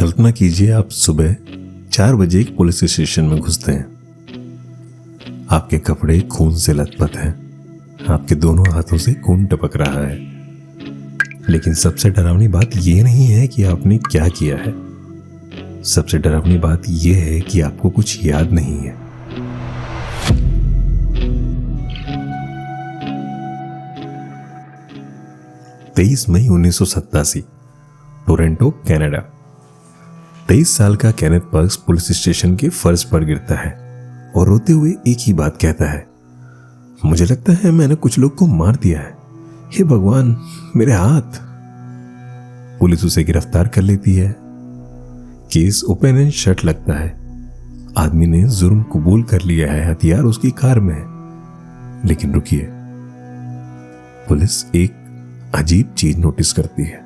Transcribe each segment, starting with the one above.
कल्पना कीजिए आप सुबह 4 बजे एक पुलिस स्टेशन में घुसते हैं। आपके कपड़े खून से लथपथ हैं, आपके दोनों हाथों से खून टपक रहा है। लेकिन सबसे डरावनी बात यह नहीं है कि आपने क्या किया है, सबसे डरावनी बात यह है कि आपको कुछ याद नहीं है। तेईस मई 1987, टोरंटो, कनाडा। 23 साल का केनेथ पर्क्स पुलिस स्टेशन के फर्श पर गिरता है और रोते हुए एक ही बात कहता है, मुझे लगता है मैंने कुछ लोग को मार दिया है, हे भगवान मेरे हाथ। पुलिस उसे गिरफ्तार कर लेती है। केस ओपन एंड शट लगता है। आदमी ने जुर्म कबूल कर लिया है, हथियार उसकी कार में है। लेकिन रुकिए, पुलिस एक अजीब चीज नोटिस करती है।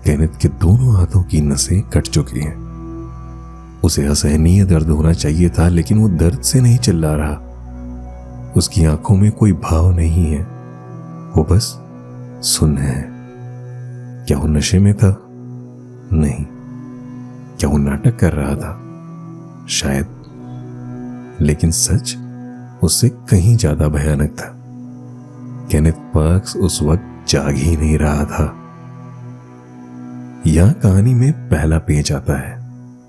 केनेथ के दोनों हाथों की नसें कट चुकी हैं। उसे असहनीय दर्द होना चाहिए था, लेकिन वो दर्द से नहीं चिल्ला रहा। उसकी आंखों में कोई भाव नहीं है, वो बस सुन्न है। क्या वो नशे में था? नहीं। क्या वो नाटक कर रहा था? शायद। लेकिन सच उससे कहीं ज्यादा भयानक था। केनेथ पर्क्स उस वक्त जाग ही नहीं रहा था। यहां कहानी में पहला पेज आता है,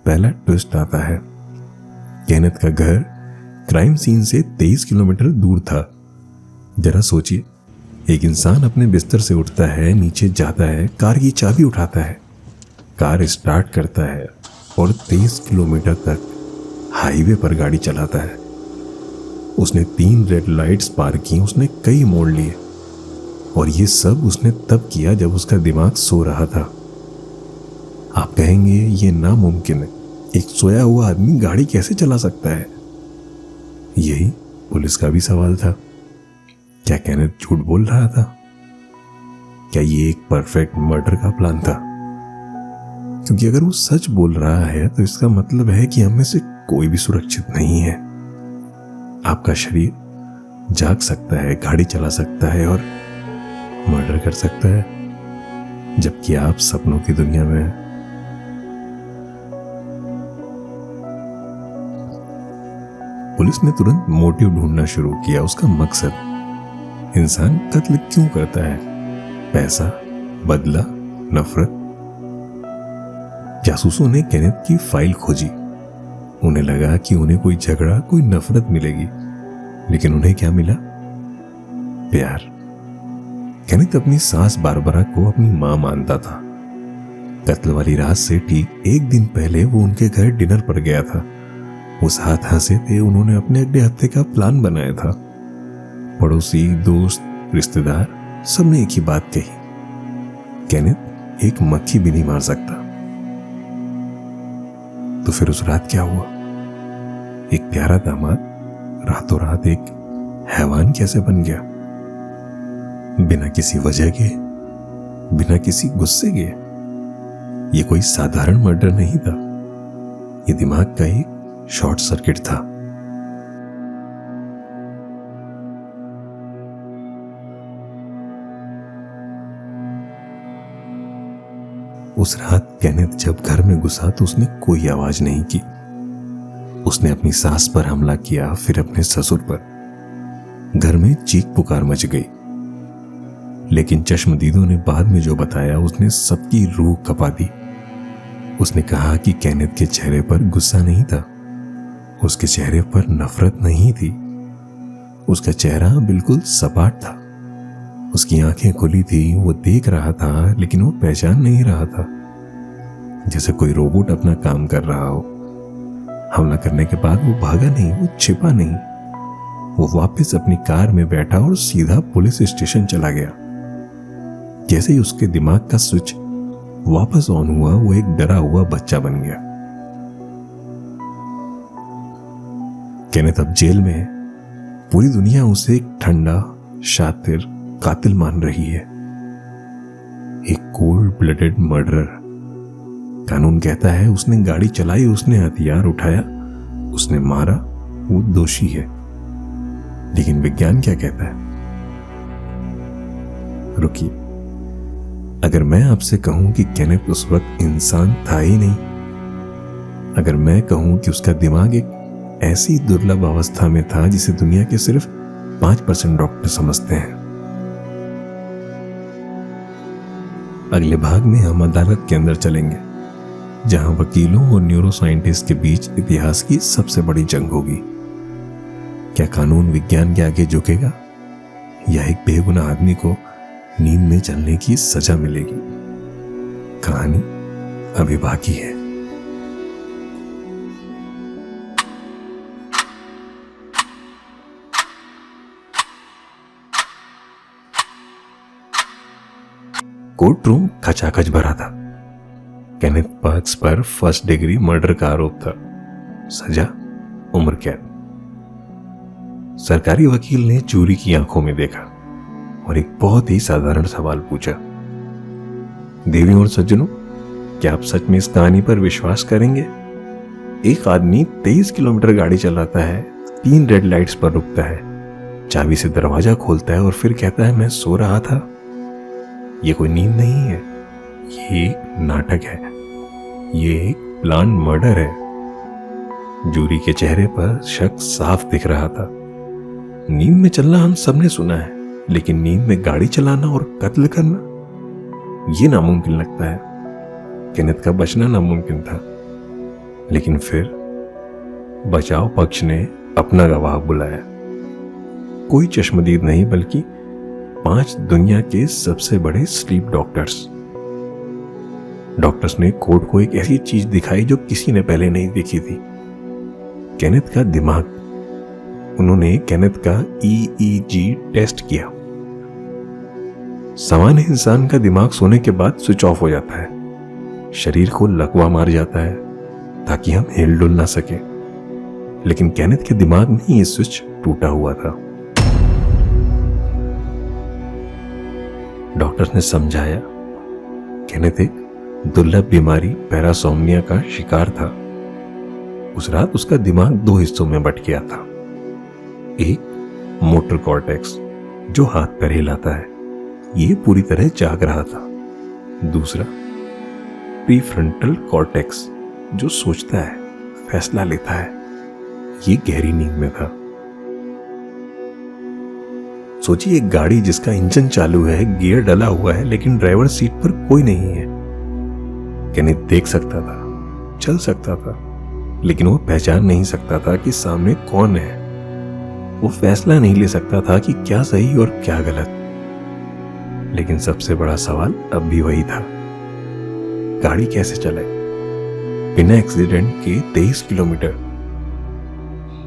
पहला ट्विस्ट आता है। केनेथ का घर क्राइम सीन से 23 किलोमीटर दूर था। जरा सोचिए, एक इंसान अपने बिस्तर से उठता है, नीचे जाता है, कार की चाबी उठाता है, कार स्टार्ट करता है और 23 किलोमीटर तक हाईवे पर गाड़ी चलाता है। उसने 3 रेड लाइट्स पार की, उसने कई मोड़ लिए, और ये सब उसने तब किया जब उसका दिमाग सो रहा था। आप कहेंगे ये नामुमकिन है, एक सोया हुआ आदमी गाड़ी कैसे चला सकता है? यही पुलिस का भी सवाल था। क्या केनेथ झूठ बोल रहा था? क्या ये एक परफेक्ट मर्डर का प्लान था? क्योंकि अगर वो सच बोल रहा है तो इसका मतलब है कि हम में से कोई भी सुरक्षित नहीं है। आपका शरीर जाग सकता है, गाड़ी चला सकता है और मर्डर कर सकता है, जबकि आप सपनों की दुनिया में हैं। पुलिस ने तुरंत मोटिव ढूंढना शुरू किया। उसका मकसद, इंसान कत्ल क्यों करता है? पैसा, बदला, नफरत। जासूसों ने केनेथ की फाइल खोजी। उन्हें लगा कि उन्हें कोई झगड़ा, कोई नफरत मिलेगी, लेकिन उन्हें क्या मिला? प्यार। केनेथ अपनी सास बारबरा को अपनी मां मानता था। कत्ल वाली रात से ठीक एक दिन पहले वो उनके घर डिनर पर गया था। वो साथ हंसे थे। उन्होंने अपने अगले हफ्ते का प्लान बनाया था। पड़ोसी, दोस्त, रिश्तेदार सबने एक ही बात कही, केनेथ एक मक्खी भी नहीं मार सकता। तो फिर उस रात क्या हुआ? एक प्यारा दामाद रातों रात एक हैवान कैसे बन गया? बिना किसी वजह के, बिना किसी गुस्से के। ये कोई साधारण मर्डर नहीं था, ये दिमाग का एक शॉर्ट सर्किट था। उस रात केनेथ जब घर में घुसा तो उसने कोई आवाज नहीं की। उसने अपनी सास पर हमला किया, फिर अपने ससुर पर। घर में चीख पुकार मच गई। लेकिन चश्मदीदों ने बाद में जो बताया, उसने सबकी रूह कपा दी। उसने कहा कि केनेथ के चेहरे पर गुस्सा नहीं था, उसके चेहरे पर नफरत नहीं थी। उसका चेहरा बिल्कुल सपाट था। उसकी आंखें खुली थी, वो देख रहा था, लेकिन वो पहचान नहीं रहा था। जैसे कोई रोबोट अपना काम कर रहा हो। हमला करने के बाद वो भागा नहीं, वो छिपा नहीं। वो वापस अपनी कार में बैठा और सीधा पुलिस स्टेशन चला गया। जैसे ही उसके दिमाग का स्विच वापस ऑन हुआ, वो एक डरा हुआ बच्चा बन गया। केनेथ अब जेल में है। पूरी दुनिया उसे एक ठंडा, शातिर कातिल मान रही है, एक कोल्ड ब्लडेड मर्डरर। कानून कहता है उसने गाड़ी चलाई, उसने हथियार उठाया, उसने मारा, वो दोषी है। लेकिन विज्ञान क्या कहता है? रुकिए, अगर मैं आपसे कहूं कि केनेथ उस वक्त इंसान था ही नहीं, अगर मैं कहूं कि उसका दिमाग एक ऐसी दुर्लभ अवस्था में था जिसे दुनिया के सिर्फ 5% डॉक्टर समझते हैं। अगले भाग में हम अदालत के अंदर चलेंगे, जहां वकीलों और न्यूरोसाइंटिस्ट के बीच इतिहास की सबसे बड़ी जंग होगी। क्या कानून विज्ञान के आगे झुकेगा या एक बेगुनाह आदमी को नींद में जलने की सजा मिलेगी? कहानी अभी बाकी है। कोर्ट रूम खचाखच भरा था। केनेथ पार्क्स पर फर्स्ट डिग्री मर्डर का आरोप था। सजा उम्र कैद। सरकारी वकील ने जूरी की आंखों में देखा और एक बहुत ही साधारण सवाल पूछा, देवियों और सज्जनों, क्या आप सच में इस कहानी पर विश्वास करेंगे? एक आदमी 23 किलोमीटर गाड़ी चलाता है, 3 रेड लाइट्स पर रुकता है, चाबी से दरवाजा खोलता है और फिर कहता है मैं सो रहा था। ये कोई नींद नहीं है, ये एक नाटक है, ये एक प्लान मर्डर है। जूरी के चेहरे पर शक साफ दिख रहा था। नींद में चलना हम सबने सुना है, लेकिन नींद में गाड़ी चलाना और कत्ल करना, ये नामुमकिन लगता है। केनेथ का बचना नामुमकिन था, लेकिन फिर बचाव पक्ष ने अपना गवाह बुलाया। कोई चश्मदीद नहीं, बल्कि 5 दुनिया के सबसे बड़े स्लीप डॉक्टर्स ने कोर्ट को एक ऐसी चीज दिखाई जो किसी ने पहले नहीं देखी थी, केनेथ का दिमाग। उन्होंने केनेथ का EEG टेस्ट किया। सामान्य इंसान का दिमाग सोने के बाद स्विच ऑफ हो जाता है, शरीर को लकवा मार जाता है ताकि हम हिल डुल ना सके, लेकिन केनेथ के दिमाग में ये स्विच टूटा हुआ था। डॉक्टर्स ने समझाया, केनेथ एक दुर्लभ बीमारी पैरासोमनिया का शिकार था। उस रात उसका दिमाग 2 हिस्सों में बट गया था। एक मोटर कॉर्टेक्स जो हाथ पैर हिलाता है, ये पूरी तरह जाग रहा था। दूसरा प्रीफ्रंटल कॉर्टेक्स जो सोचता है, फैसला लेता है, ये गहरी नींद में था। सोचिए एक गाड़ी जिसका इंजन चालू है, गियर डला हुआ है, लेकिन ड्राइवर सीट पर कोई नहीं है। केनेथ देख सकता था, चल सकता था, लेकिन वो पहचान नहीं सकता था कि सामने कौन है। वो फैसला नहीं ले सकता था कि क्या सही और क्या गलत। लेकिन सबसे बड़ा सवाल अब भी वही था, गाड़ी कैसे चलाए बिना एक्सीडेंट के 23 किलोमीटर?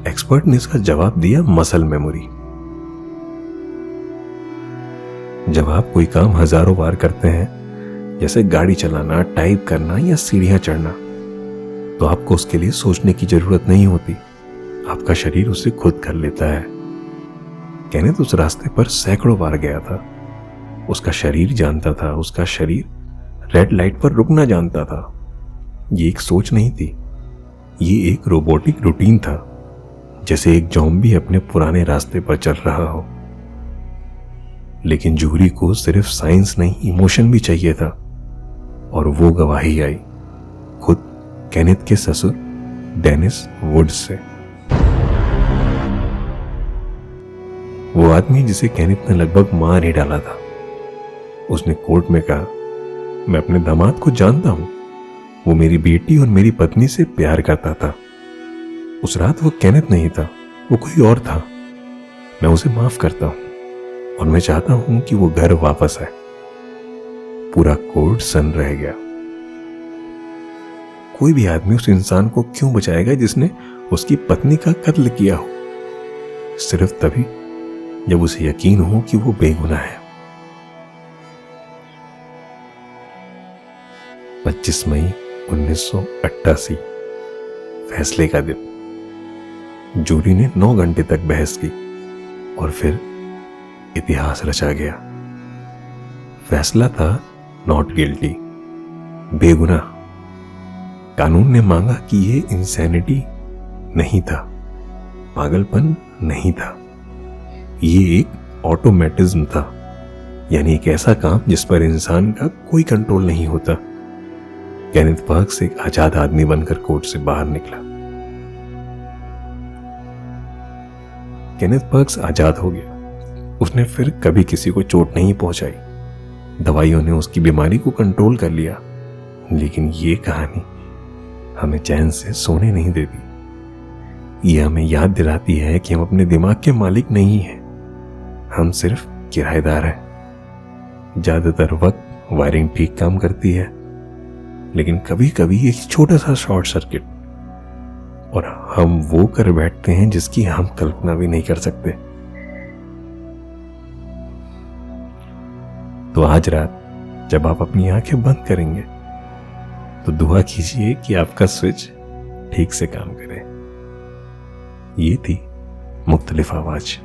एक्सपर्ट ने इसका जवाब दिया, मसल मेमोरी। जब आप कोई काम हजारों बार करते हैं, जैसे गाड़ी चलाना, टाइप करना या सीढ़ियां चढ़ना, तो आपको उसके लिए सोचने की जरूरत नहीं होती, आपका शरीर उसे खुद कर लेता है। केनेथ उस रास्ते पर सैकड़ों बार गया था। उसका शरीर जानता था, उसका शरीर रेड लाइट पर रुकना जानता था। ये एक सोच नहीं थी, ये एक रोबोटिक रूटीन था, जैसे एक ज़ॉम्बी अपने पुराने रास्ते पर चल रहा हो। लेकिन जूरी को सिर्फ साइंस नहीं, इमोशन भी चाहिए था, और वो गवाही आई खुद केनेथ के ससुर डेनिस वुड्स से। वो आदमी जिसे केनेथ ने लगभग मार ही डाला था। उसने कोर्ट में कहा, मैं अपने दामाद को जानता हूं, वो मेरी बेटी और मेरी पत्नी से प्यार करता था। उस रात वो केनेथ नहीं था, वो कोई और था। मैं उसे माफ करता हूं और मैं चाहता हूं कि वो घर वापस आए। पूरा कोर्ट सन्न रह गया। कोई भी आदमी उस इंसान को क्यों बचाएगा जिसने उसकी पत्नी का कत्ल किया हो? सिर्फ तभी जब उसे यकीन हो कि वो बेगुनाह है। 25 मई 1988, फैसले का दिन। जूरी ने 9 घंटे तक बहस की और फिर इतिहास रचा गया। फैसला था नॉट गिल्टी, बेगुनाह। कानून ने मांगा कि ये इंसैनिटी नहीं था, पागलपन नहीं था, ये एक ऑटोमेटिज्म था, यानी एक ऐसा काम जिस पर इंसान का कोई कंट्रोल नहीं होता। केनेथ पर्क्स एक आजाद आदमी बनकर कोर्ट से बाहर निकला। केनेथ पर्क्स आजाद हो गया। उसने फिर कभी किसी को चोट नहीं पहुंचाई। दवाइयों ने उसकी बीमारी को कंट्रोल कर लिया, लेकिन ये कहानी हमें चैन से सोने नहीं देती। ये हमें याद दिलाती है कि हम अपने दिमाग के मालिक नहीं हैं, हम सिर्फ किराएदार हैं। ज्यादातर वक्त वायरिंग ठीक काम करती है, लेकिन कभी कभी एक छोटा सा शॉर्ट सर्किट और हम वो कर बैठते हैं जिसकी हम कल्पना भी नहीं कर सकते। तो आज रात जब आप अपनी आंखें बंद करेंगे तो दुआ कीजिए कि आपका स्विच ठीक से काम करे। ये थी मुख्तलिफ आवाज।